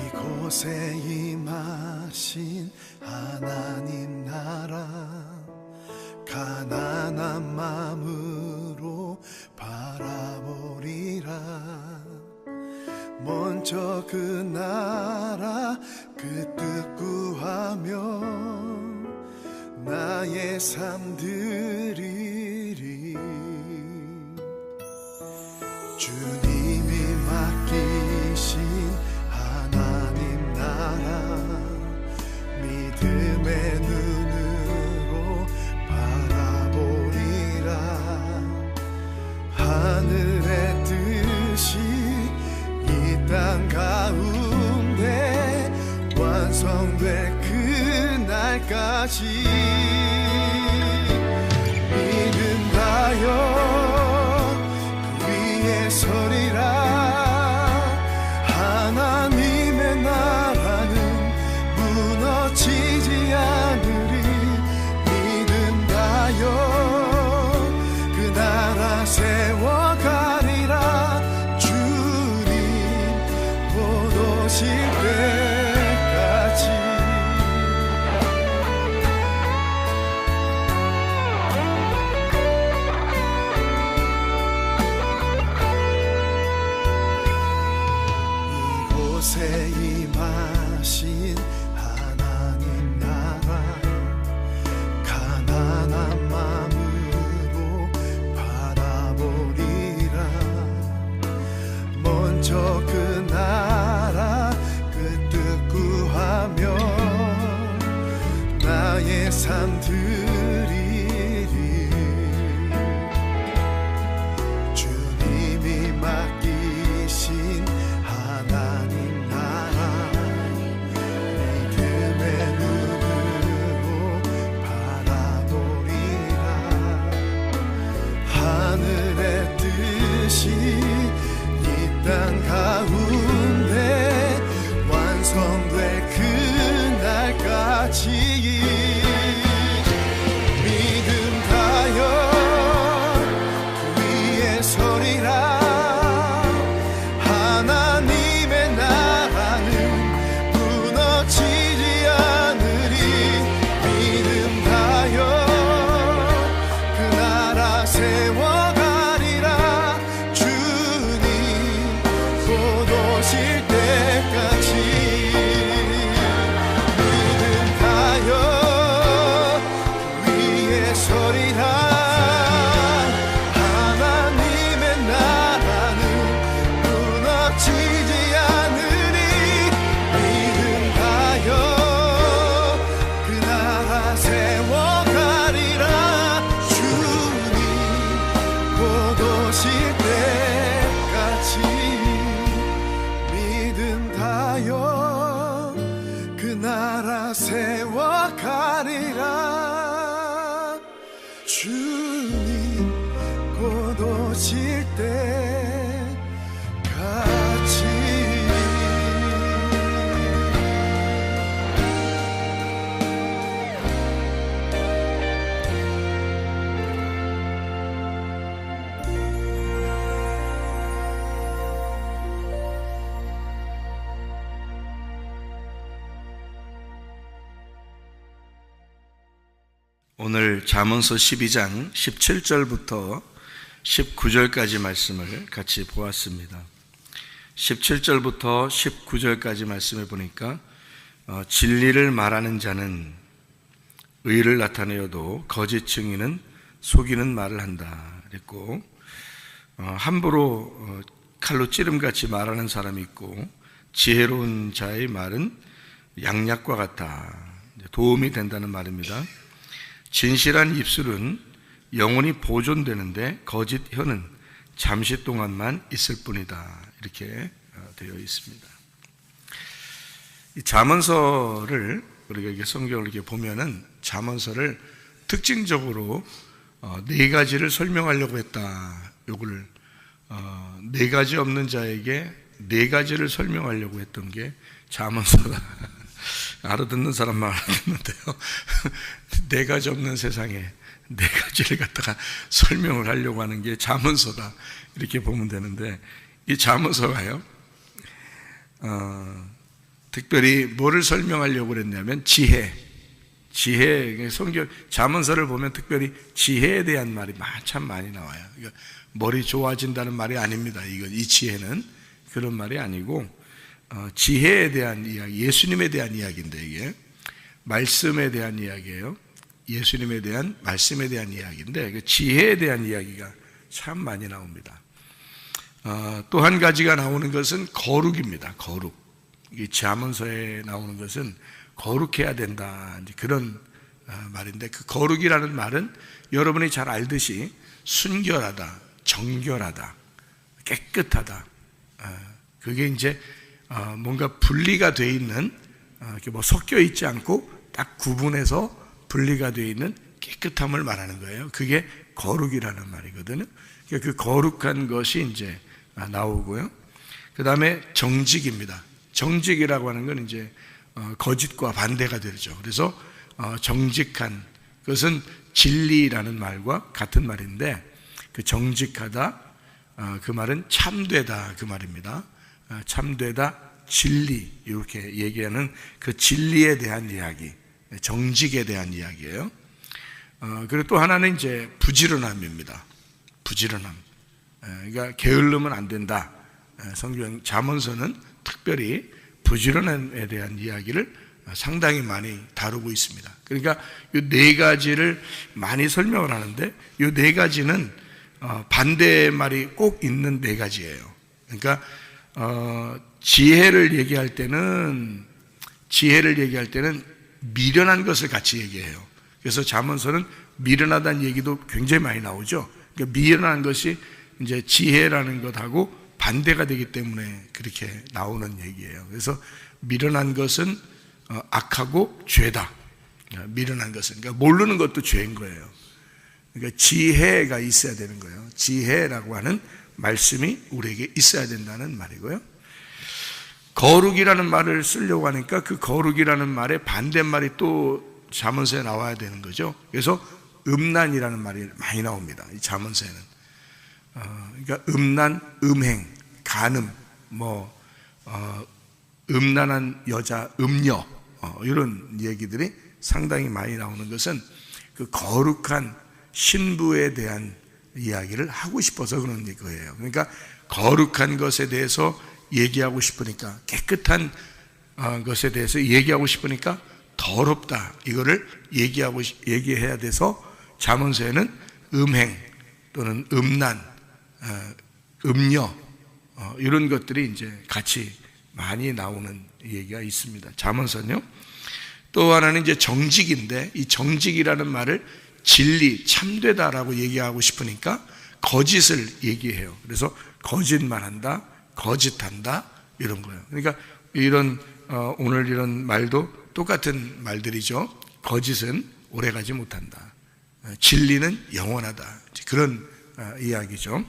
이곳에 임하신 하나님 나라, 가난한 마음으로 바라보리라. 먼저 그 나라 그 뜻 구하며 나의 삶 드리리. 주님이 맡기신 하나님 나라, 믿음의 눈으로 바라보리라. 하늘의 뜻이 이 땅 가운데 완성될 그날까지 믿음하여 그 위에 서리라. 하나님의 나라는 무너지지 않으리. 믿음하여 그 나라 세워가리라. 주님 곧 오실 때까지. 이곳에 임하신 하나님 나라, 가난한 마음으로 바라보리라. 먼저 그 나라 그 뜻 구하며 나의 삶 드리리. 주님이 맡기신 하나님 나라, 믿음의 눈으로 바라보리라. 하늘의 뜻이 이 땅 가운데 완성될 그날까지 믿음하여 그 위에 서리라. 하나님의 나라는 무너지지 않으리. 믿음하여 그 나라 세워가리라. 주님 곧 오실 때까지 믿음하여 그 위에 서리라. 하나님의 나라는 무너지지 않으리. 믿음하여 그 나라 세워가리라. 주님 곧 오실 때까지 믿음하여 그 나라 세워가리라. 주님 곧 오실 때까지. 오늘 잠언서 12장 17절부터 19절까지 말씀을 같이 보았습니다. 17절부터 19절까지 말씀을 보니까 진리를 말하는 자는 의를 나타내어도 거짓 증인은 속이는 말을 한다 그랬고, 함부로 칼로 찌름같이 말하는 사람이 있고, 지혜로운 자의 말은 양약과 같다, 도움이 된다는 말입니다. 진실한 입술은 영원히 보존되는데 거짓 혀는 잠시 동안만 있을 뿐이다, 이렇게 되어 있습니다. 이 잠언서를 우리가 이게 성경을 이렇게 보면은 잠언서를 특징적으로 네 가지를 설명하려고 했다. 요거를 네 가지 없는 자에게 네 가지를 설명하려고 했던 게 잠언서다. 알아듣는 사람만 알아듣는데요. 네 가지 없는 세상에 네 가지를 갖다가 설명을 하려고 하는 게 잠언서다, 이렇게 보면 되는데, 이 잠언서가요, 특별히 뭐를 설명하려고 그랬냐면 지혜, 성경 잠언서를 보면 특별히 지혜에 대한 말이 참 많이 나와요. 그러니까 머리 좋아진다는 말이 아닙니다. 이 지혜는 그런 말이 아니고, 지혜에 대한 이야기, 예수님에 대한 이야기인데, 이게 말씀에 대한 이야기예요. 예수님에 대한 말씀에 대한 이야기인데, 그 지혜에 대한 이야기가 참 많이 나옵니다. 또 한 가지가 나오는 것은 거룩입니다. 거룩. 이 잠언서에 나오는 것은 거룩해야 된다, 이제 그런 말인데, 그 거룩이라는 말은 여러분이 잘 알듯이 순결하다, 정결하다, 깨끗하다, 그게 이제 뭔가 분리가 되어 있는, 이렇게 뭐 섞여 있지 않고 딱 구분해서 분리가 되어 있는 깨끗함을 말하는 거예요. 그게 거룩이라는 말이거든요. 그러니까 그 거룩한 것이 이제 나오고요. 그 다음에 정직입니다. 정직이라고 하는 건 이제 거짓과 반대가 되죠. 그래서 정직한 것은 진리라는 말과 같은 말인데, 그 정직하다, 그 말은 참되다, 그 말입니다. 참되다, 진리, 이렇게 얘기하는 그 진리에 대한 이야기, 정직에 대한 이야기예요. 그리고 또 하나는 이제 부지런함입니다. 부지런함. 그러니까 게을르면 안 된다. 성경 잠언서는 특별히 부지런함에 대한 이야기를 상당히 많이 다루고 있습니다. 그러니까 이 네 가지를 많이 설명을 하는데, 이 네 가지는 반대말이 꼭 있는 네 가지예요. 그러니까 지혜를 얘기할 때는 미련한 것을 같이 얘기해요. 그래서 잠언서는 미련하다는 얘기도 굉장히 많이 나오죠. 그러니까 미련한 것이 이제 지혜라는 것하고 반대가 되기 때문에 그렇게 나오는 얘기예요. 그래서 미련한 것은 악하고 죄다. 미련한 것은, 그러니까 모르는 것도 죄인 거예요. 그러니까 지혜가 있어야 되는 거예요. 지혜라고 하는 말씀이 우리에게 있어야 된다는 말이고요. 거룩이라는 말을 쓰려고 하니까 그 거룩이라는 말의 반대말이 또 잠언서에 나와야 되는 거죠. 그래서 음란이라는 말이 많이 나옵니다. 이 잠언서에는. 그러니까 음란, 음행, 간음, 음란한 여자, 음녀, 이런 얘기들이 상당히 많이 나오는 것은 그 거룩한 신부에 대한 이야기를 하고 싶어서 그런 거예요. 그러니까 거룩한 것에 대해서 얘기하고 싶으니까, 깨끗한 것에 대해서 얘기하고 싶으니까 더럽다, 이거를 얘기해야 돼서 잠언서에는 음행 또는 음란, 음녀, 이런 것들이 이제 같이 많이 나오는 얘기가 있습니다. 잠언서는요. 또 하나는 이제 정직인데, 이 정직이라는 말을 진리, 참되다라고 얘기하고 싶으니까 거짓을 얘기해요. 그래서 거짓말한다, 거짓한다, 이런 거예요. 그러니까 오늘 이런 말도 똑같은 말들이죠. 거짓은 오래가지 못한다, 진리는 영원하다, 그런 이야기죠.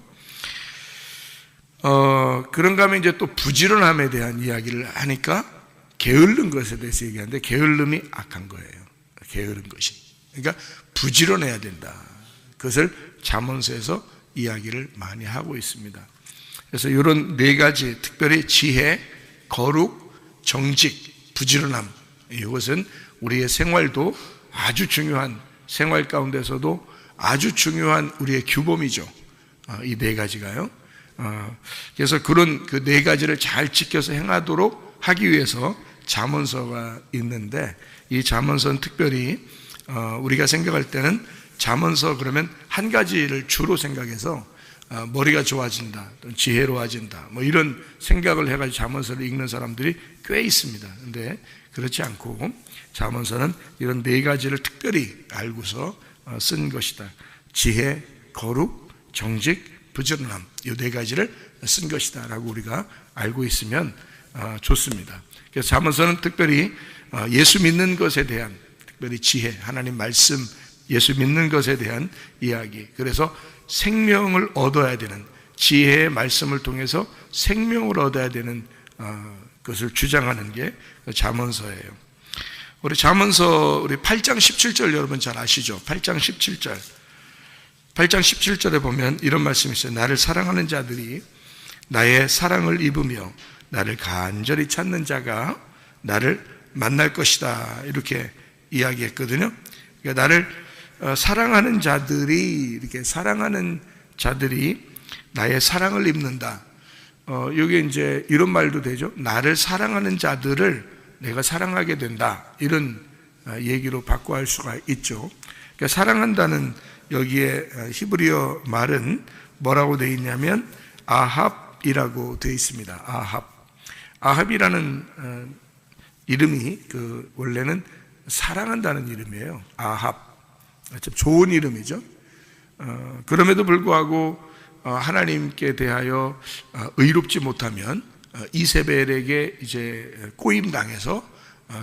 그런가 하면 이제 또 부지런함에 대한 이야기를 하니까 게으른 것에 대해서 얘기하는데, 게을름이 악한 거예요. 게으른 것이. 그러니까 부지런해야 된다. 그것을 잠언서에서 이야기를 많이 하고 있습니다. 그래서 이런 네 가지, 특별히 지혜, 거룩, 정직, 부지런함, 이것은 우리의 생활도 아주 중요한, 생활 가운데서도 아주 중요한 우리의 규범이죠. 이 네 가지가요. 그래서 그런 그 네 가지를 잘 지켜서 행하도록 하기 위해서 잠언서가 있는데, 이 잠언서는 특별히 우리가 생각할 때는 잠언서 그러면 한 가지를 주로 생각해서 머리가 좋아진다, 지혜로워진다, 이런 생각을 해가지고 잠언서를 읽는 사람들이 꽤 있습니다. 근데 그렇지 않고 잠언서는 이런 네 가지를 특별히 알고서 쓴 것이다. 지혜, 거룩, 정직, 부지런함, 이 네 가지를 쓴 것이다 라고 우리가 알고 있으면 좋습니다. 그래서 잠언서는 특별히 예수 믿는 것에 대한, 특별히 지혜, 하나님 말씀, 예수 믿는 것에 대한 이야기, 그래서 생명을 얻어야 되는, 지혜의 말씀을 통해서 생명을 얻어야 되는 것을 주장하는 게 잠언서예요. 우리 잠언서 우리 8장 17절 여러분 잘 아시죠? 8장 17절. 8장 17절에 보면 이런 말씀이 있어요. 나를 사랑하는 자들이 나의 사랑을 입으며 나를 간절히 찾는 자가 나를 만날 것이다. 이렇게 이야기했거든요. 그러니까 나를 사랑하는 자들이 나의 사랑을 입는다. 이게 이제 이런 말도 되죠. 나를 사랑하는 자들을 내가 사랑하게 된다. 이런 얘기로 바꿔 할 수가 있죠. 그러니까 사랑한다는 여기에 히브리어 말은 뭐라고 되어 있냐면 아합이라고 되어 있습니다. 아합이라는 이름이 원래는 사랑한다는 이름이에요. 아합. 참 좋은 이름이죠. 그럼에도 불구하고 하나님께 대하여 의롭지 못하면 이세벨에게 이제 꼬임당해서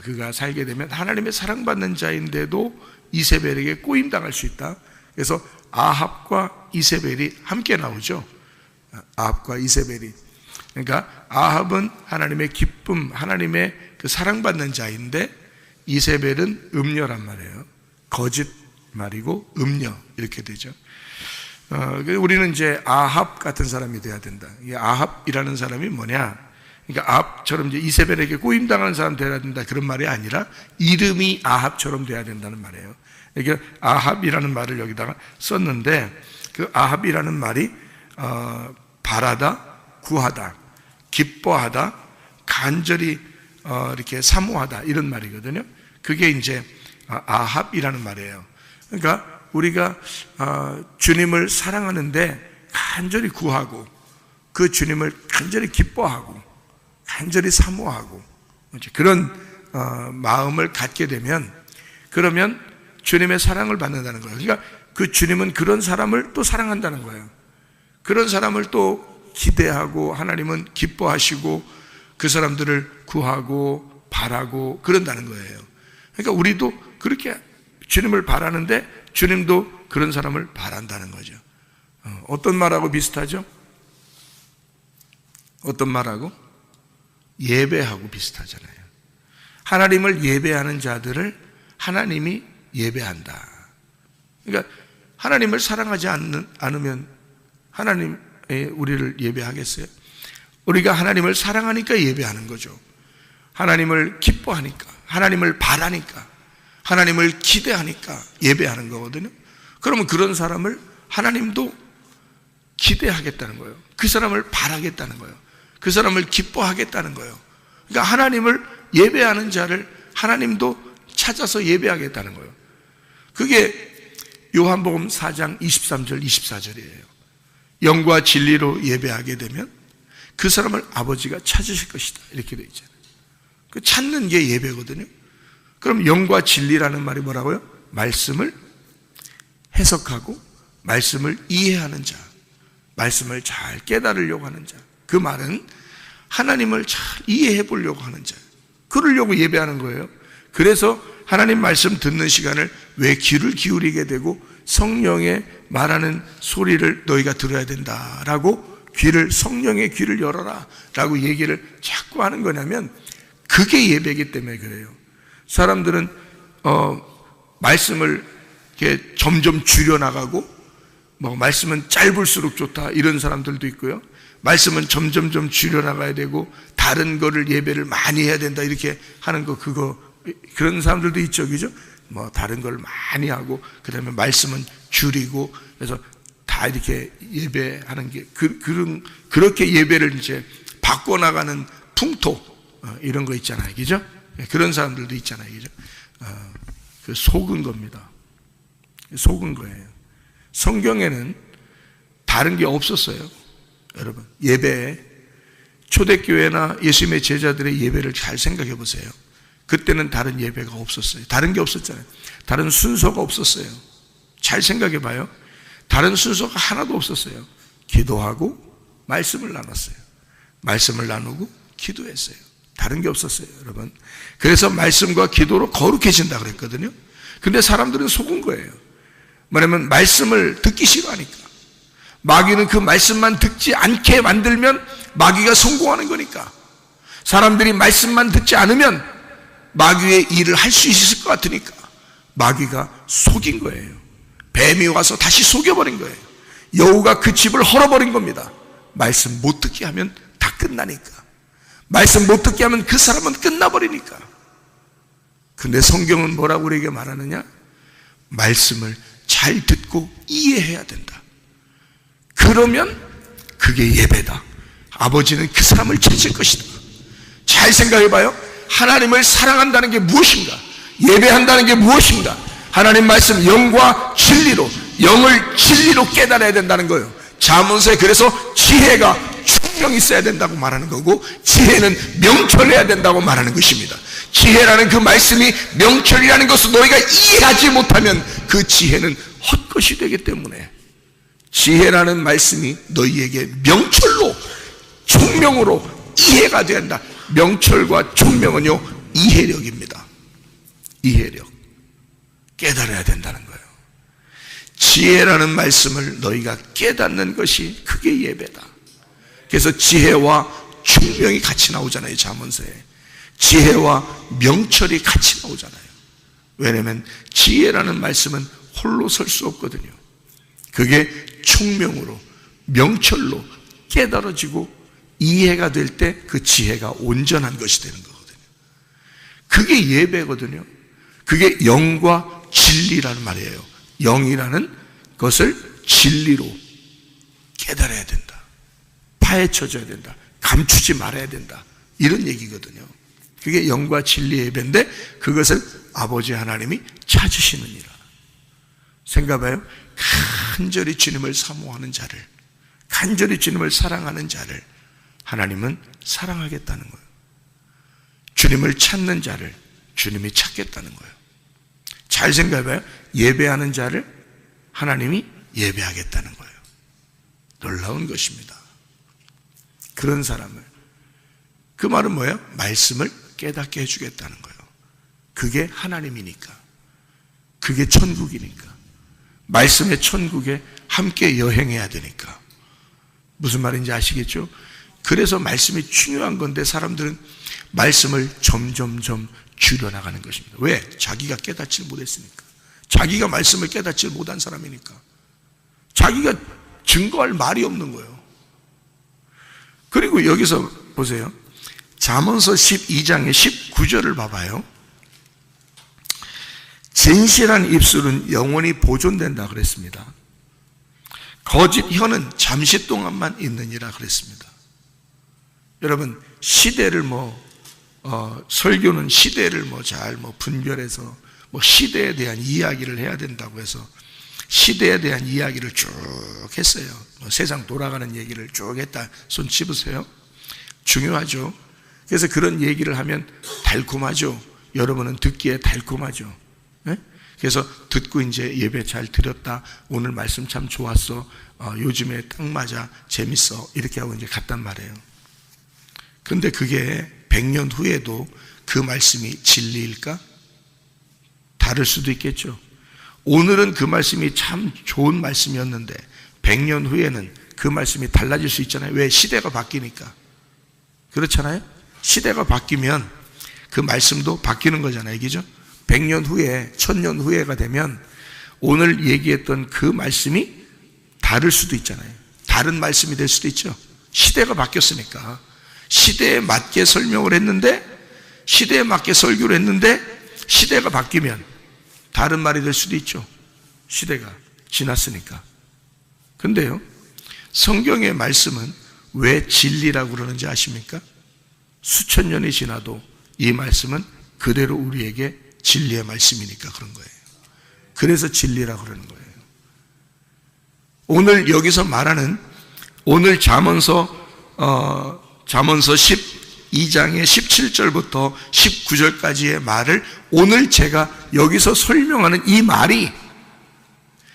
그가 살게 되면 하나님의 사랑받는 자인데도 이세벨에게 꼬임당할 수 있다. 그래서 아합과 이세벨이 함께 나오죠. 아합과 이세벨이. 그러니까 아합은 하나님의 기쁨, 하나님의 그 사랑받는 자인데 이세벨은 음녀란 말이에요. 거짓 말이고 음녀 이렇게 되죠. 우리는 이제 아합 같은 사람이 돼야 된다. 이 아합이라는 사람이 뭐냐? 그러니까 아합처럼 이제 이세벨에게 꼬임당하는 사람 돼야 된다 그런 말이 아니라 이름이 아합처럼 돼야 된다는 말이에요. 그러니까 아합이라는 말을 여기다가 썼는데 그 아합이라는 말이 바라다, 구하다, 기뻐하다, 간절히 이렇게 사모하다 이런 말이거든요. 그게 이제 아합이라는 말이에요. 그러니까 우리가 주님을 사랑하는데 간절히 구하고 그 주님을 간절히 기뻐하고 간절히 사모하고 그런 마음을 갖게 되면 그러면 주님의 사랑을 받는다는 거예요. 그러니까 그 주님은 그런 사람을 또 사랑한다는 거예요. 그런 사람을 또 기대하고 하나님은 기뻐하시고 그 사람들을 구하고 바라고 그런다는 거예요. 그러니까 우리도 그렇게 주님을 바라는데 주님도 그런 사람을 바란다는 거죠. 어떤 말하고 비슷하죠? 어떤 말하고? 예배하고 비슷하잖아요. 하나님을 예배하는 자들을 하나님이 예배한다. 그러니까 하나님을 사랑하지 않으면 하나님 우리를 예배하겠어요? 우리가 하나님을 사랑하니까 예배하는 거죠. 하나님을 기뻐하니까, 하나님을 바라니까, 하나님을 기대하니까 예배하는 거거든요. 그러면 그런 사람을 하나님도 기대하겠다는 거예요. 그 사람을 바라겠다는 거예요. 그 사람을 기뻐하겠다는 거예요. 그러니까 하나님을 예배하는 자를 하나님도 찾아서 예배하겠다는 거예요. 그게 요한복음 4장 23절 24절이에요. 영과 진리로 예배하게 되면 그 사람을 아버지가 찾으실 것이다. 이렇게 되어 있잖아요. 그 찾는 게 예배거든요. 그럼 영과 진리라는 말이 뭐라고요? 말씀을 해석하고 말씀을 이해하는 자, 말씀을 잘 깨달으려고 하는 자. 그 말은 하나님을 잘 이해해 보려고 하는 자. 그러려고 예배하는 거예요. 그래서 하나님 말씀 듣는 시간을 왜 귀를 기울이게 되고 성령의 말하는 소리를 너희가 들어야 된다라고 성령의 귀를 열어라 라고 얘기를 자꾸 하는 거냐면 그게 예배이기 때문에 그래요. 사람들은 말씀을 이렇게 점점 줄여나가고 말씀은 짧을수록 좋다 이런 사람들도 있고요. 말씀은 점점 줄여나가야 되고 다른 거를 예배를 많이 해야 된다 이렇게 하는 거 그런 사람들도 있죠. 그죠? 다른 걸 많이 하고 그다음에 말씀은 줄이고 그래서 다 이렇게 예배하는 게 그렇게 예배를 이제 바꿔나가는 풍토 이런 거 있잖아요. 그죠? 그런 사람들도 있잖아요. 그죠? 그 속은 겁니다. 속은 거예요. 성경에는 다른 게 없었어요. 여러분, 예배에 초대교회나 예수님의 제자들의 예배를 잘 생각해 보세요. 그때는 다른 예배가 없었어요. 다른 게 없었잖아요. 다른 순서가 없었어요. 잘 생각해 봐요. 다른 순서가 하나도 없었어요. 기도하고 말씀을 나눴어요. 말씀을 나누고 기도했어요. 다른 게 없었어요, 여러분. 그래서 말씀과 기도로 거룩해진다 그랬거든요. 근데 사람들은 속은 거예요. 뭐냐면 말씀을 듣기 싫어하니까. 마귀는 그 말씀만 듣지 않게 만들면 마귀가 성공하는 거니까. 사람들이 말씀만 듣지 않으면 마귀의 일을 할 수 있을 것 같으니까 마귀가 속인 거예요. 뱀이 와서 다시 속여버린 거예요. 여우가 그 집을 헐어버린 겁니다. 말씀 못 듣게 하면 다 끝나니까. 말씀 못 듣게 하면 그 사람은 끝나버리니까. 근데 성경은 뭐라고 우리에게 말하느냐? 말씀을 잘 듣고 이해해야 된다. 그러면 그게 예배다. 아버지는 그 사람을 찾을 것이다. 잘 생각해봐요. 하나님을 사랑한다는 게 무엇인가? 예배한다는 게 무엇인가? 하나님 말씀 영과 진리로, 영을 진리로 깨달아야 된다는 거예요. 잠언서에 그래서 지혜가 총명이 있어야 된다고 말하는 거고, 지혜는 명철해야 된다고 말하는 것입니다. 지혜라는 그 말씀이 명철이라는 것을 너희가 이해하지 못하면 그 지혜는 헛것이 되기 때문에 지혜라는 말씀이 너희에게 명철로, 총명으로 이해가 된다. 명철과 총명은요, 이해력입니다. 이해력. 깨달아야 된다는 거예요. 지혜라는 말씀을 너희가 깨닫는 것이 그게 예배다. 그래서 지혜와 총명이 같이 나오잖아요. 잠언서에 지혜와 명철이 같이 나오잖아요. 왜냐하면 지혜라는 말씀은 홀로 설 수 없거든요. 그게 총명으로, 명철로 깨달아지고 이해가 될 때 그 지혜가 온전한 것이 되는 거거든요. 그게 예배거든요. 그게 영과 진리라는 말이에요. 영이라는 것을 진리로 깨달아야 된다. 파헤쳐져야 된다. 감추지 말아야 된다. 이런 얘기거든요. 그게 영과 진리의 예배인데 그것을 아버지 하나님이 찾으시느니라. 생각해봐요. 간절히 주님을 사모하는 자를, 간절히 주님을 사랑하는 자를 하나님은 사랑하겠다는 거예요. 주님을 찾는 자를 주님이 찾겠다는 거예요. 잘 생각해봐요. 예배하는 자를 하나님이 예배하겠다는 거예요. 놀라운 것입니다. 그런 사람을, 그 말은 뭐예요? 말씀을 깨닫게 해주겠다는 거예요. 그게 하나님이니까, 그게 천국이니까, 말씀의 천국에 함께 여행해야 되니까. 무슨 말인지 아시겠죠? 그래서 말씀이 중요한 건데 사람들은 말씀을 점점점 줄여나가는 것입니다. 왜? 자기가 깨닫지 못했으니까. 자기가 말씀을 깨닫지 못한 사람이니까. 자기가 증거할 말이 없는 거예요. 그리고 여기서 보세요. 잠언서 12장의 19절을 봐봐요. 진실한 입술은 영원히 보존된다 그랬습니다. 거짓 혀는 잠시 동안만 있느니라 그랬습니다. 여러분, 시대를 설교는 시대를 잘 분별해서 시대에 대한 이야기를 해야 된다고 해서 시대에 대한 이야기를 쭉 했어요. 세상 돌아가는 얘기를 쭉 했다. 손 집으세요. 중요하죠. 그래서 그런 얘기를 하면 달콤하죠. 여러분은 듣기에 달콤하죠. 네? 그래서 듣고 이제 예배 잘 드렸다. 오늘 말씀 참 좋았어. 요즘에 딱 맞아. 재밌어. 이렇게 하고 이제 갔단 말이에요. 근데 그게 100년 후에도 그 말씀이 진리일까? 다를 수도 있겠죠. 오늘은 그 말씀이 참 좋은 말씀이었는데 100년 후에는 그 말씀이 달라질 수 있잖아요. 왜? 시대가 바뀌니까. 그렇잖아요. 시대가 바뀌면 그 말씀도 바뀌는 거잖아요. 그죠? 100년 후에, 1000년 후에가 되면 오늘 얘기했던 그 말씀이 다를 수도 있잖아요. 다른 말씀이 될 수도 있죠. 시대가 바뀌었으니까. 시대에 맞게 설명을 했는데, 시대에 맞게 설교를 했는데 시대가 바뀌면 다른 말이 될 수도 있죠. 시대가 지났으니까. 근데요, 성경의 말씀은 왜 진리라고 그러는지 아십니까? 수천 년이 지나도 이 말씀은 그대로 우리에게 진리의 말씀이니까 그런 거예요. 그래서 진리라고 그러는 거예요. 오늘 여기서 말하는, 오늘 잠언서 12장의 17절부터 19절까지의 말을 오늘 제가 여기서 설명하는 이 말이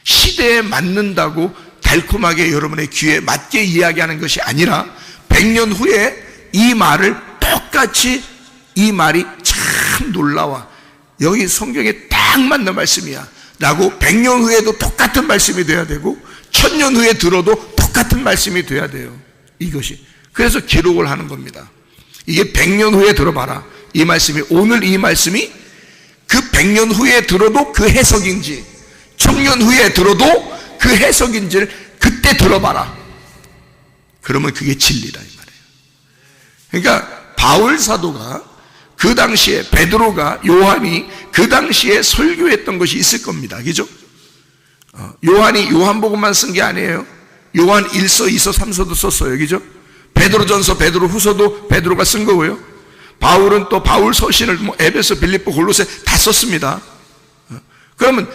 시대에 맞는다고 달콤하게 여러분의 귀에 맞게 이야기하는 것이 아니라 100년 후에 이 말을 똑같이, 이 말이 참 놀라워, 여기 성경에 딱 맞는 말씀이야 라고 100년 후에도 똑같은 말씀이 돼야 되고 1000년 후에 들어도 똑같은 말씀이 돼야 돼요. 이것이. 그래서 기록을 하는 겁니다. 이게 100년 후에 들어봐라. 이 말씀이, 오늘 이 말씀이 그 100년 후에 들어도 그 해석인지, 1000년 후에 들어도 그 해석인지를 그때 들어봐라. 그러면 그게 진리다 이 말이에요. 그러니까 바울 사도가 그 당시에, 베드로가, 요한이 그 당시에 설교했던 것이 있을 겁니다. 그죠? 요한이 요한복음만 쓴 게 아니에요. 요한 1서, 2서, 3서도 썼어요. 그죠? 베드로전서, 베드로후서도 베드로가 쓴 거고요. 바울은 또 바울 서신을 에베소, 빌립보, 골로새 다 썼습니다. 그러면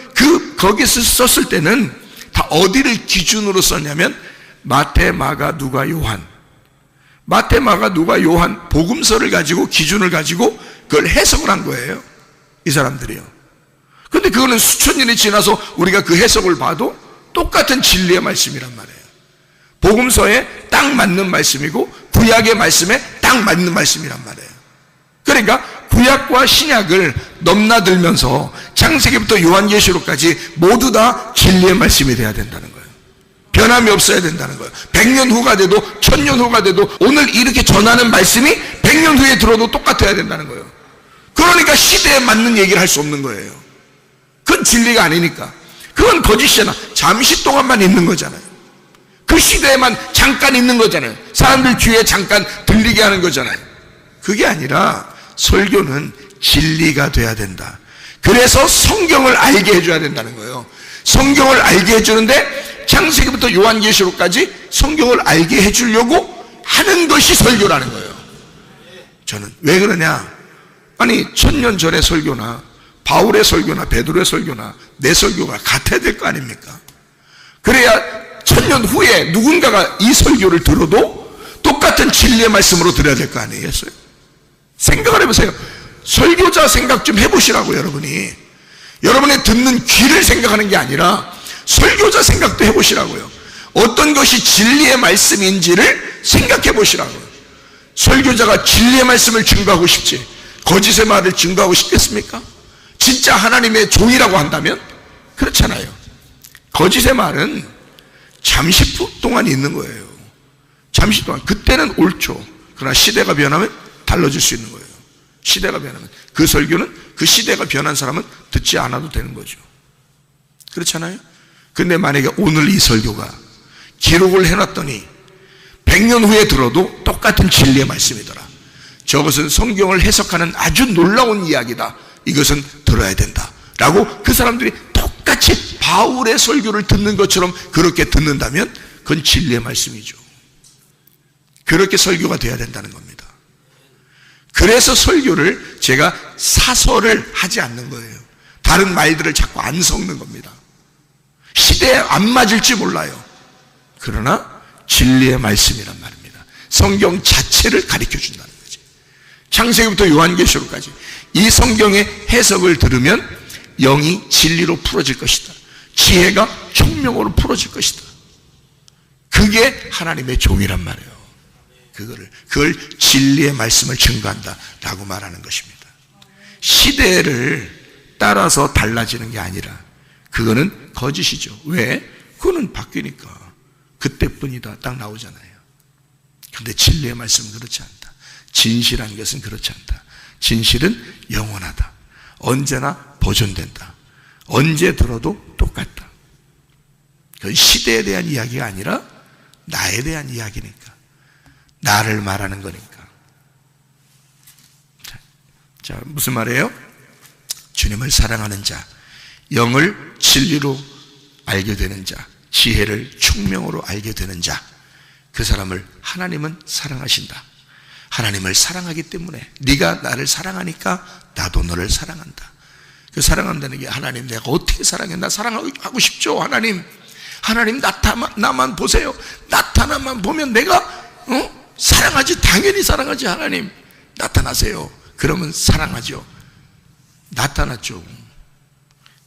거기서 썼을 때는 다 어디를 기준으로 썼냐면 마태, 마가, 누가, 요한. 마태, 마가, 누가, 요한 복음서를 가지고, 기준을 가지고 그걸 해석을 한 거예요. 이 사람들이요. 근데 그거는 수천 년이 지나서 우리가 그 해석을 봐도 똑같은 진리의 말씀이란 말이에요. 복음서에 딱 맞는 말씀이고 구약의 말씀에 딱 맞는 말씀이란 말이에요. 그러니까 구약과 신약을 넘나들면서 창세기부터 요한계시록까지 모두 다 진리의 말씀이 돼야 된다는 거예요. 변함이 없어야 된다는 거예요. 100년 후가 돼도 1000년 후가 돼도 오늘 이렇게 전하는 말씀이 100년 후에 들어도 똑같아야 된다는 거예요. 그러니까 시대에 맞는 얘기를 할 수 없는 거예요. 그건 진리가 아니니까. 그건 거짓이잖아. 잠시 동안만 있는 거잖아요. 그 시대에만 잠깐 있는 거잖아요. 사람들 귀에 잠깐 들리게 하는 거잖아요. 그게 아니라 설교는 진리가 돼야 된다. 그래서 성경을 알게 해줘야 된다는 거예요. 성경을 알게 해주는데 창세기부터 요한계시록까지 성경을 알게 해주려고 하는 것이 설교라는 거예요. 저는 왜 그러냐? 아니 1000년 전의 설교나 바울의 설교나 베드로의 설교나 내 설교가 같아야 될 거 아닙니까? 그래야 1000년 후에 누군가가 이 설교를 들어도 똑같은 진리의 말씀으로 들어야 될 거 아니겠어요? 생각을 해보세요. 설교자 생각 좀 해보시라고. 여러분의 듣는 귀를 생각하는 게 아니라 설교자 생각도 해보시라고요. 어떤 것이 진리의 말씀인지를 생각해 보시라고요. 설교자가 진리의 말씀을 증거하고 싶지 거짓의 말을 증거하고 싶겠습니까? 진짜 하나님의 종이라고 한다면 그렇잖아요. 거짓의 말은 잠시 동안 있는 거예요. 잠시 동안. 그때는 옳죠. 그러나 시대가 변하면 달라질 수 있는 거예요. 시대가 변하면 그 설교는 그 시대가 변한 사람은 듣지 않아도 되는 거죠. 그렇잖아요. 근데 만약에 오늘 이 설교가 기록을 해놨더니 100년 후에 들어도 똑같은 진리의 말씀이더라. 저것은 성경을 해석하는 아주 놀라운 이야기다. 이것은 들어야 된다 라고 그 사람들이 똑같이 바울의 설교를 듣는 것처럼 그렇게 듣는다면 그건 진리의 말씀이죠. 그렇게 설교가 돼야 된다는 겁니다. 그래서 설교를 제가 사설을 하지 않는 거예요. 다른 말들을 자꾸 안 섞는 겁니다. 시대에 안 맞을지 몰라요. 그러나 진리의 말씀이란 말입니다. 성경 자체를 가르쳐 준다는 거지. 창세기부터 요한계시록까지 이 성경의 해석을 들으면 영이 진리로 풀어질 것이다. 지혜가 총명으로 풀어질 것이다. 그게 하나님의 종이란 말이에요. 그걸 진리의 말씀을 증거한다 라고 말하는 것입니다. 시대를 따라서 달라지는 게 아니라 그거는 거짓이죠. 왜? 그거는 바뀌니까 그때뿐이다 딱 나오잖아요. 그런데 진리의 말씀은 그렇지 않다. 진실한 것은 그렇지 않다. 진실은 영원하다. 언제나 보존된다. 언제 들어도 똑같다. 그건 시대에 대한 이야기가 아니라 나에 대한 이야기니까. 나를 말하는 거니까. 자, 무슨 말이에요? 주님을 사랑하는 자, 영을 진리로 알게 되는 자, 지혜를 총명으로 알게 되는 자, 그 사람을 하나님은 사랑하신다. 하나님을 사랑하기 때문에 네가 나를 사랑하니까 나도 너를 사랑한다. 그 사랑한다는 게 하나님 내가 어떻게 사랑해? 나 사랑하고 싶죠. 하나님 나만 보세요. 나타나만 보면 내가 사랑하지. 당연히 사랑하지. 하나님 나타나세요. 그러면 사랑하죠. 나타났죠.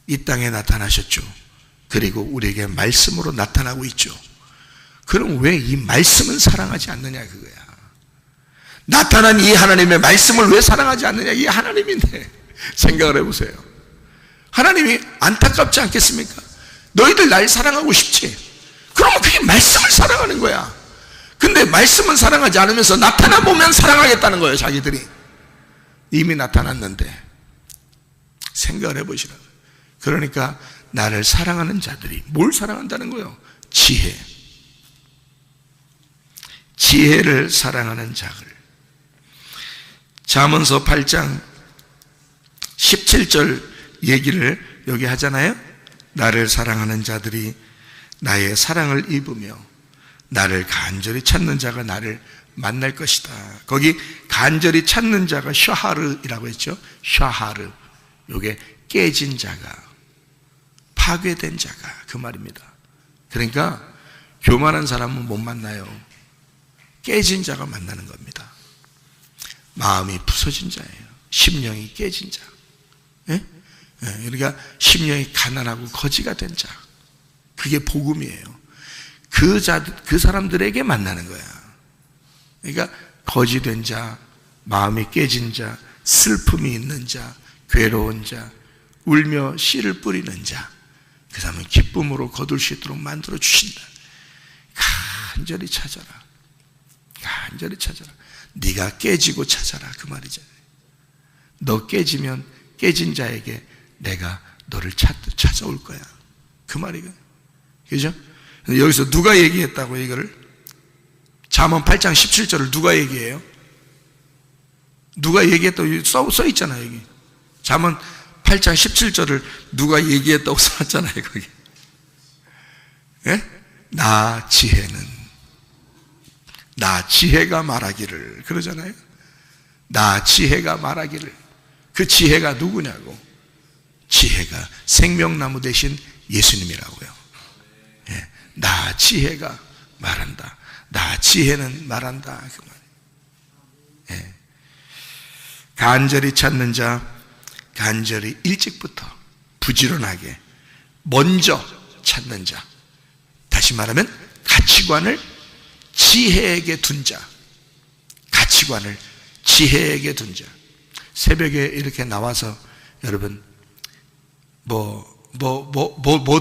이 땅에 나타나셨죠. 그리고 우리에게 말씀으로 나타나고 있죠. 그럼 왜 이 말씀은 사랑하지 않느냐 그거야. 나타난 이 하나님의 말씀을 왜 사랑하지 않느냐. 이 하나님인데 생각을 해보세요. 하나님이 안타깝지 않겠습니까? 너희들 날 사랑하고 싶지? 그러면 그게 말씀을 사랑하는 거야. 근데 말씀은 사랑하지 않으면서 나타나 보면 사랑하겠다는 거예요. 자기들이 이미 나타났는데. 생각을 해보시라고. 그러니까 나를 사랑하는 자들이 뭘 사랑한다는 거예요? 지혜를 사랑하는 자들. 잠언서 8장 17절 얘기를 여기 하잖아요. 나를 사랑하는 자들이 나의 사랑을 입으며 나를 간절히 찾는 자가 나를 만날 것이다. 거기 간절히 찾는 자가 샤하르이라고 했죠. 샤하르. 요게 깨진 자가, 파괴된 자가 그 말입니다. 그러니까 교만한 사람은 못 만나요. 깨진 자가 만나는 겁니다. 마음이 부서진 자예요. 심령이 깨진 자. 예? 그러니까 심령이 가난하고 거지가 된 자. 그게 복음이에요. 그 사람들에게 만나는 거야. 그러니까 거지된 자, 마음이 깨진 자, 슬픔이 있는 자, 괴로운 자, 울며 씨를 뿌리는 자, 그 사람은 기쁨으로 거둘 수 있도록 만들어 주신다. 간절히 찾아라. 간절히 찾아라. 네가 깨지고 찾아라. 그 말이잖아요. 너 깨지면 깨진 자에게 내가 너를 찾아올 거야. 그 말이에요. 그죠? 여기서 누가 얘기했다고 이거를? 잠언 8장 17절을 누가 얘기해요? 누가 얘기했다고 써 있잖아요. 여기 잠언 8장 17절을 누가 얘기했다고 써놨잖아요. 거기. 예? 나 지혜가 말하기를 그러잖아요. 나 지혜가 말하기를. 그 지혜가 누구냐고? 지혜가 생명나무 대신 예수님이라고요. 예. 나 지혜가 말한다. 나 지혜는 말한다. 그 말. 예. 간절히 찾는 자, 간절히 일찍부터 부지런하게 먼저 찾는 자. 다시 말하면 가치관을 지혜에게 둔 자. 가치관을 지혜에게 둔 자. 새벽에 이렇게 나와서 여러분 뭐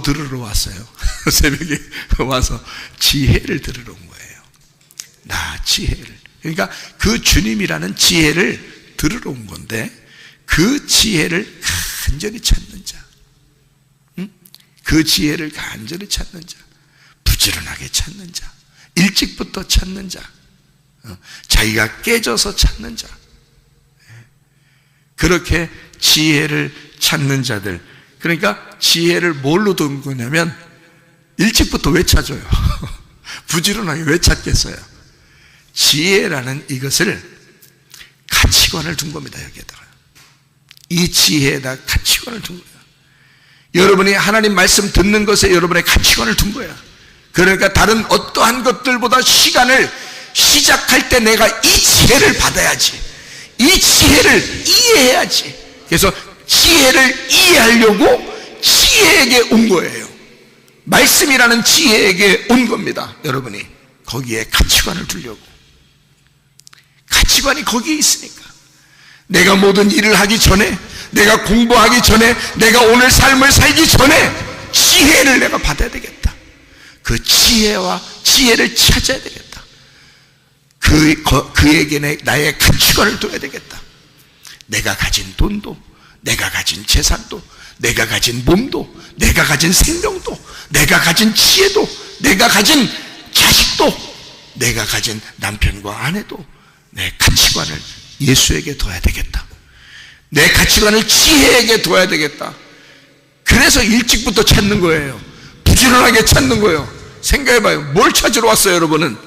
들으러 왔어요? 새벽에 와서 지혜를 들으러 온 거예요. 나 지혜를. 그러니까 그 주님이라는 지혜를 들으러 온 건데 그 지혜를 간절히 찾는 자. 응? 그 지혜를 간절히 찾는 자. 부지런하게 찾는 자. 일찍부터 찾는 자. 자기가 깨져서 찾는 자. 그렇게 지혜를 찾는 자들. 그러니까 지혜를 뭘로 둔 거냐면 일찍부터 왜 찾아요? 부지런하게 왜 찾겠어요? 지혜라는 이것을 가치관을 둔 겁니다. 여기에다가 이 지혜에다 가치관을 둔 거예요. 여러분이 하나님 말씀 듣는 것에 여러분의 가치관을 둔 거야. 그러니까 다른 어떠한 것들보다 시간을 시작할 때 내가 이 지혜를 받아야지, 이 지혜를 이해해야지. 그래서 지혜를 이해하려고 지혜에게 온 거예요. 말씀이라는 지혜에게 온 겁니다. 여러분이 거기에 가치관을 두려고. 가치관이 거기에 있으니까 내가 모든 일을 하기 전에, 내가 공부하기 전에, 내가 오늘 삶을 살기 전에 지혜를 내가 받아야 되겠다. 그 지혜와 지혜를 찾아야 되겠다. 그에게 나의 가치관을 둬야 되겠다. 내가 가진 돈도, 내가 가진 재산도, 내가 가진 몸도, 내가 가진 생명도, 내가 가진 지혜도, 내가 가진 자식도, 내가 가진 남편과 아내도 내 가치관을 예수에게 둬야 되겠다. 내 가치관을 지혜에게 둬야 되겠다. 그래서 일찍부터 찾는 거예요. 부지런하게 찾는 거예요. 생각해봐요. 뭘 찾으러 왔어요, 여러분은?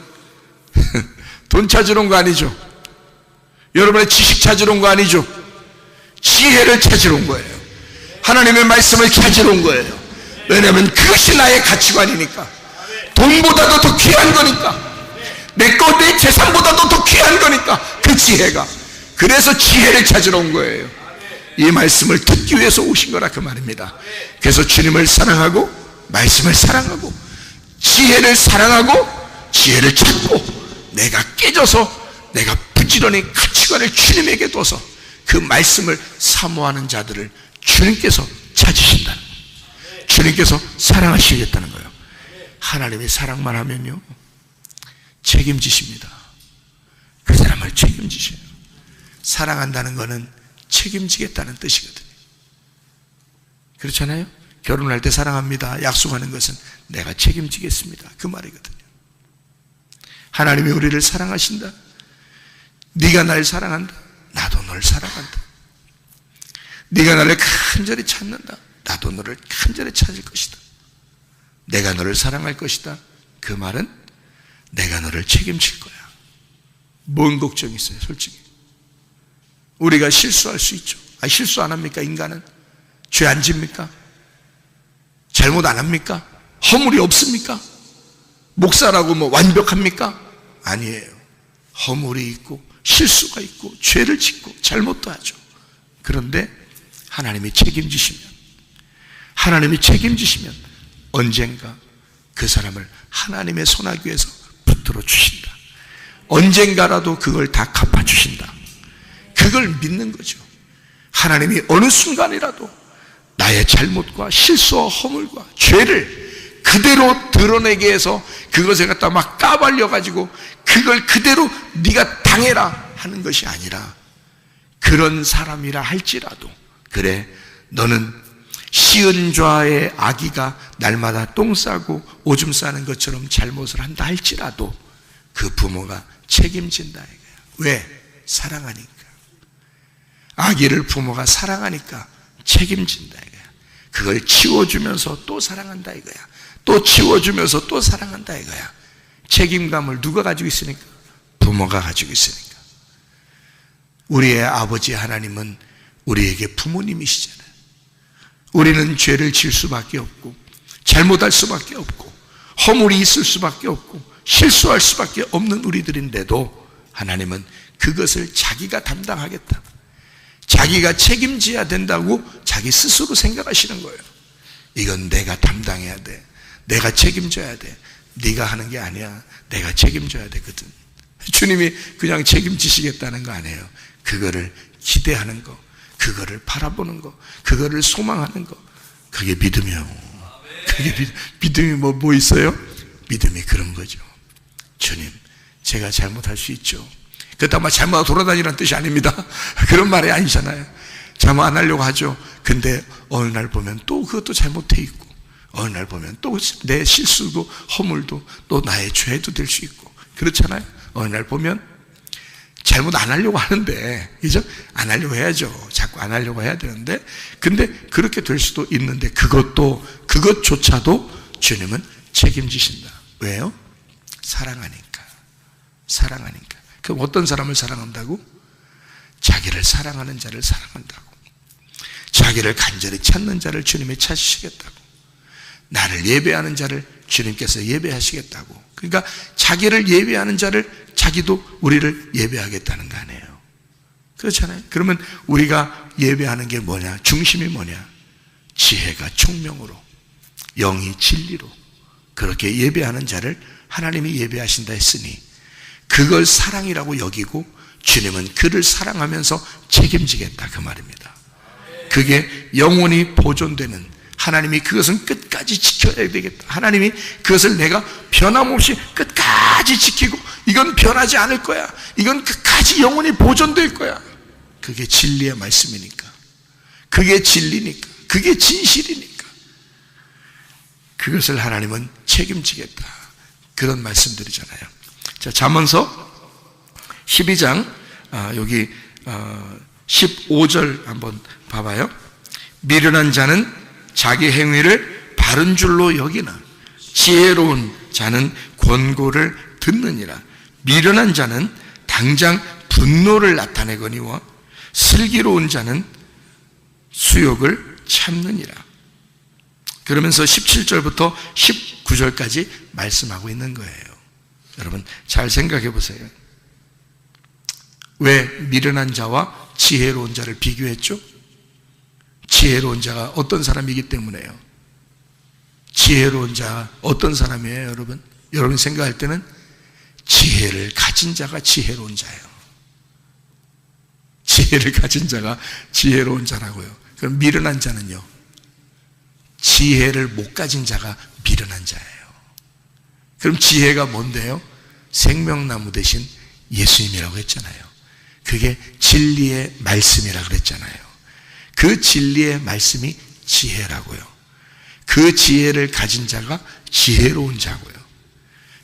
돈 찾으러 온 거 아니죠? 여러분의 지식 찾으러 온 거 아니죠? 지혜를 찾으러 온 거예요. 하나님의 말씀을 찾으러 온 거예요. 왜냐하면 그것이 나의 가치관이니까. 돈보다도 더 귀한 거니까. 내 재산보다도 더 귀한 거니까. 그 지혜가. 그래서 지혜를 찾으러 온 거예요. 이 말씀을 듣기 위해서 오신 거라 그 말입니다. 그래서 주님을 사랑하고 말씀을 사랑하고 지혜를 사랑하고 지혜를 찾고 내가 깨져서 내가 부지런히 가치관을 주님에게 둬서 그 말씀을 사모하는 자들을 주님께서 찾으신다는 거예요. 주님께서 사랑하시겠다는 거예요. 하나님이 사랑만 하면요, 책임지십니다. 그 사람을 책임지셔요. 사랑한다는 것은 책임지겠다는 뜻이거든요. 그렇잖아요? 결혼할 때 사랑합니다 약속하는 것은 내가 책임지겠습니다 그 말이거든요. 하나님이 우리를 사랑하신다. 네가 날 사랑한다. 나도 널 사랑한다. 네가 나를 간절히 찾는다. 나도 너를 간절히 찾을 것이다. 내가 너를 사랑할 것이다. 그 말은 내가 너를 책임질 거야. 뭔 걱정이 있어요 솔직히. 우리가 실수할 수 있죠. 실수 안 합니까? 인간은 죄 안 집니까? 잘못 안 합니까? 허물이 없습니까? 목사라고 뭐 완벽합니까? 아니에요. 허물이 있고 실수가 있고 죄를 짓고 잘못도 하죠. 그런데 하나님이 책임지시면 언젠가 그 사람을 하나님의 손아귀에서 붙들어 주신다. 언젠가라도 그걸 다 갚아주신다. 그걸 믿는 거죠. 하나님이 어느 순간이라도 나의 잘못과 실수와 허물과 죄를 그대로 드러내게 해서 그것을 갖다 막 까발려가지고 그걸 그대로 네가 당해라 하는 것이 아니라, 그런 사람이라 할지라도, 그래 너는 시은좌의 아기가 날마다 똥 싸고 오줌 싸는 것처럼 잘못을 한다 할지라도 그 부모가 책임진다 이거야. 왜? 사랑하니까. 아기를 부모가 사랑하니까 책임진다 이거야. 그걸 치워주면서 또 사랑한다 이거야. 또 치워주면서 또 사랑한다 이거야. 책임감을 누가 가지고 있으니까? 부모가 가지고 있으니까. 우리의 아버지 하나님은 우리에게 부모님이시잖아요. 우리는 죄를 지을 수밖에 없고 잘못할 수밖에 없고 허물이 있을 수밖에 없고 실수할 수밖에 없는 우리들인데도 하나님은 그것을 자기가 담당하겠다, 자기가 책임져야 된다고 자기 스스로 생각하시는 거예요. 이건 내가 담당해야 돼, 내가 책임져야 돼, 네가 하는 게 아니야, 내가 책임져야 되거든. 주님이 그냥 책임지시겠다는 거 아니에요. 그거를 기대하는 거, 그거를 바라보는 거, 그거를 소망하는 거, 그게 믿음이요. 그게 믿음이 뭐 있어요? 믿음이 그런 거죠. 주님, 제가 잘못할 수 있죠. 그렇다고 막 잘못하고 돌아다니라는 뜻이 아닙니다. 그런 말이 아니잖아요. 잘못 안 하려고 하죠. 근데 어느 날 보면 또 그것도 잘못해 있고, 어느 날 보면 또 내 실수도 허물도 또 나의 죄도 될 수 있고, 그렇잖아요. 어느 날 보면 잘못 안 하려고 하는데, 그죠? 안 하려고 해야죠. 자꾸 안 하려고 해야 되는데, 근데 그렇게 될 수도 있는데, 그것조차도 주님은 책임지신다. 왜요? 사랑하니까. 그럼 어떤 사람을 사랑한다고? 자기를 사랑하는 자를 사랑한다고. 자기를 간절히 찾는 자를 주님이 찾으시겠다고. 나를 예배하는 자를 주님께서 예배하시겠다고. 그러니까 자기를 예배하는 자를, 자기도 우리를 예배하겠다는 거 아니에요. 그렇잖아요. 그러면 우리가 예배하는 게 뭐냐? 중심이 뭐냐? 지혜가 총명으로, 영이 진리로 그렇게 예배하는 자를 하나님이 예배하신다 했으니 그걸 사랑이라고 여기고 주님은 그를 사랑하면서 책임지겠다 그 말입니다. 그게 영원히 보존되는, 하나님이 그것은 끝까지 지켜야 되겠다. 하나님이 그것을 내가 변함없이 끝까지 지키고 이건 변하지 않을 거야, 이건 끝까지 영원히 보존될 거야. 그게 진리의 말씀이니까, 그게 진리니까, 그게 진실이니까 그것을 하나님은 책임지겠다, 그런 말씀들이잖아요. 자, 잠언서 12장 여기 15절 한번 봐봐요. 미련한 자는 자기 행위를 바른 줄로 여기나 지혜로운 자는 권고를 듣느니라. 미련한 자는 당장 분노를 나타내거니와 슬기로운 자는 수욕을 참느니라. 그러면서 17절부터 19절까지 말씀하고 있는 거예요. 여러분 잘 생각해 보세요. 왜 미련한 자와 지혜로운 자를 비교했죠? 지혜로운 자가 어떤 사람이기 때문에요. 지혜로운 자가 어떤 사람이에요? 여러분 생각할 때는 지혜를 가진 자가 지혜로운 자예요. 지혜를 가진 자가 지혜로운 자라고요. 그럼 미련한 자는요, 지혜를 못 가진 자가 미련한 자예요. 그럼 지혜가 뭔데요? 생명나무 대신 예수님이라고 했잖아요. 그게 진리의 말씀이라고 그랬잖아요. 그 진리의 말씀이 지혜라고요. 그 지혜를 가진 자가 지혜로운 자고요.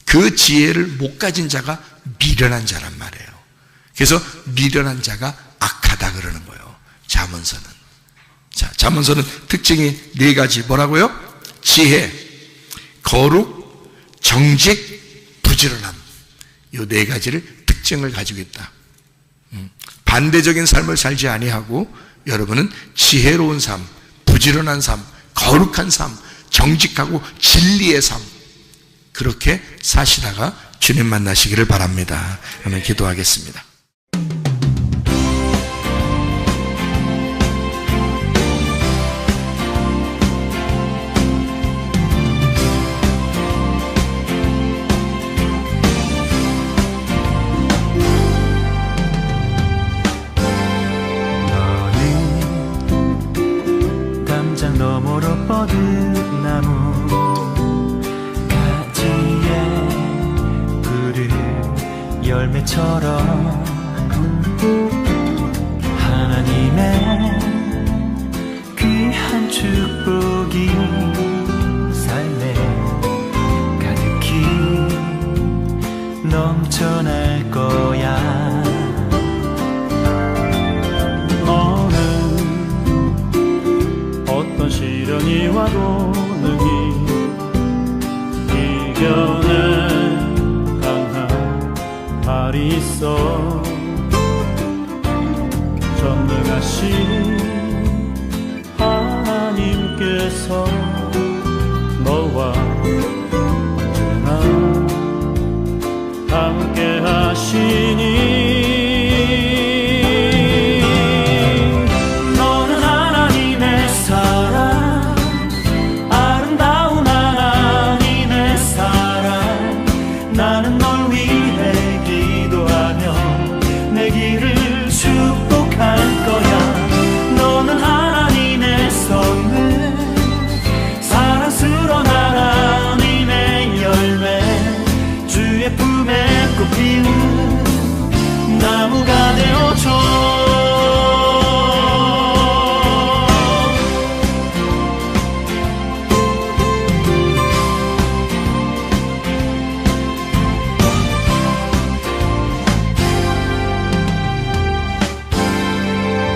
그 지혜를 못 가진 자가 미련한 자란 말이에요. 그래서 미련한 자가 악하다 그러는 거예요. 잠언서는. 자, 잠언서는 특징이 4가지 뭐라고요? 지혜, 거룩, 정직, 부지런함. 이 4가지를 특징을 가지고 있다. 반대적인 삶을 살지 아니하고 여러분은 지혜로운 삶, 부지런한 삶, 거룩한 삶, 정직하고 진리의 삶, 그렇게 사시다가 주님 만나시기를 바랍니다. 오늘 기도하겠습니다. 너머로 뻗은 나무 가지에 푸른 열매처럼 하나님의 귀한 축복이 삶에 가득히 넘쳐날 거야. 어떤 시련이 와도 능히 이겨낸 강한 발이 있어. 전능하신 하나님께서 너와 언제나 함께 하시니 나무가 되어줘.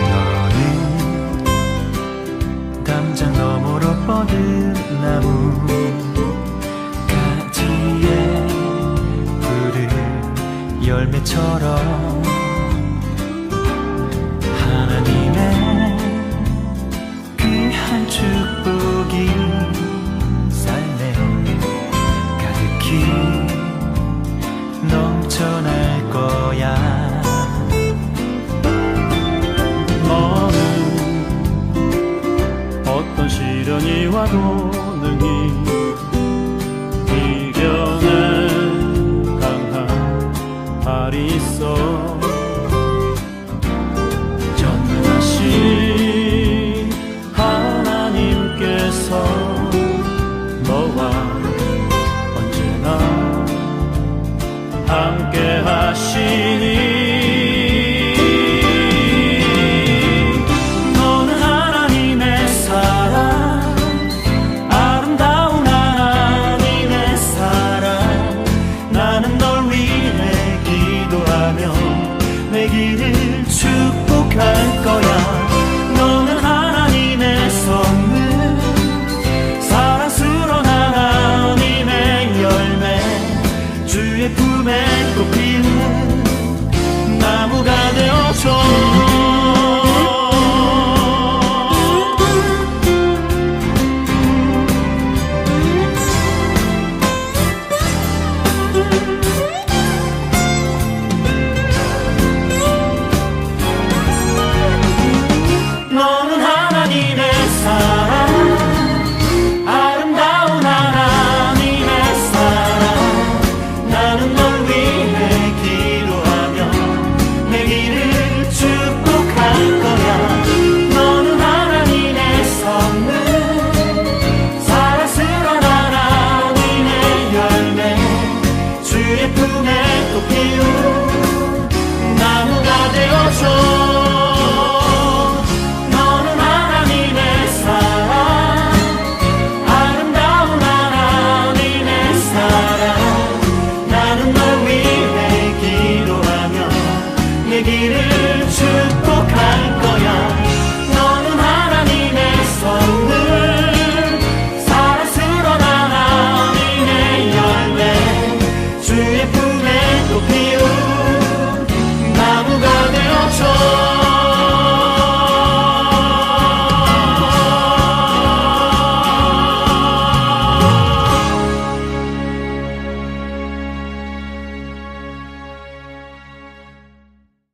너는 담장 너머로 뻗은 나무 가지에 푸른 열매처럼 하나님의 귀한 축복이 삶에 가득히 넘쳐날 거야. 너는 어떤 시련이 와도 능히 이겨낸 발이 있어.